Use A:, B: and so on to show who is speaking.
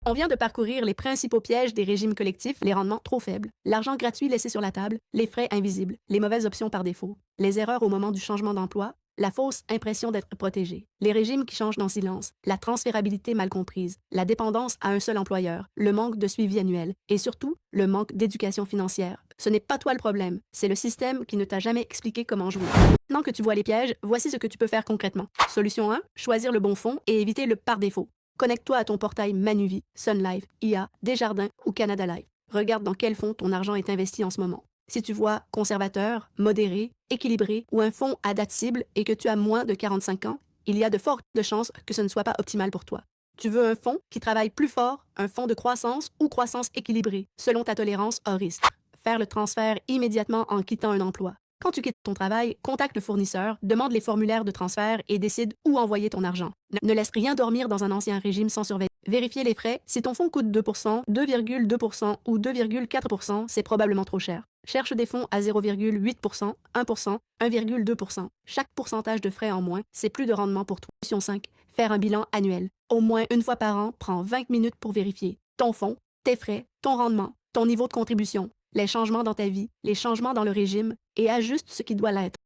A: On vient de parcourir les principaux pièges des régimes collectifs, les rendements trop faibles, l'argent gratuit laissé sur la table, les frais invisibles, les mauvaises options par défaut, les erreurs au moment du changement d'emploi, la fausse impression d'être protégé, les régimes qui changent en silence, la transférabilité mal comprise, la dépendance à un seul employeur, le manque de suivi annuel et surtout le manque d'éducation financière. Ce n'est pas toi le problème, c'est le système qui ne t'a jamais expliqué comment jouer. Maintenant que tu vois les pièges, voici ce que tu peux faire concrètement. Solution 1, choisir le bon fonds et éviter le par défaut. Connecte-toi à ton portail Manuvie, Sun Life, IA, Desjardins ou Canada Life. Regarde dans quel fonds ton argent est investi en ce moment. Si tu vois conservateur, modéré, équilibré ou un fonds à date cible et que tu as moins de 45 ans, il y a de fortes chances que ce ne soit pas optimal pour toi. Tu veux un fonds qui travaille plus fort, un fonds de croissance ou croissance équilibrée, selon ta tolérance au risque. Faire le transfert immédiatement en quittant un emploi. Quand tu quittes ton travail, contacte le fournisseur, demande les formulaires de transfert et décide où envoyer ton argent. Ne laisse rien dormir dans un ancien régime sans surveiller. Vérifiez les frais. Si ton fonds coûte 2%, 2,2% ou 2,4%, c'est probablement trop cher. Cherche des fonds à 0,8%, 1%, 1,2%. Chaque pourcentage de frais en moins, c'est plus de rendement pour toi. Solution 5. Faire un bilan annuel. Au moins une fois par an, prends 20 minutes pour vérifier ton fonds, tes frais, ton rendement, ton niveau de contribution, les changements dans ta vie, les changements dans le régime et ajuste ce qui doit l'être.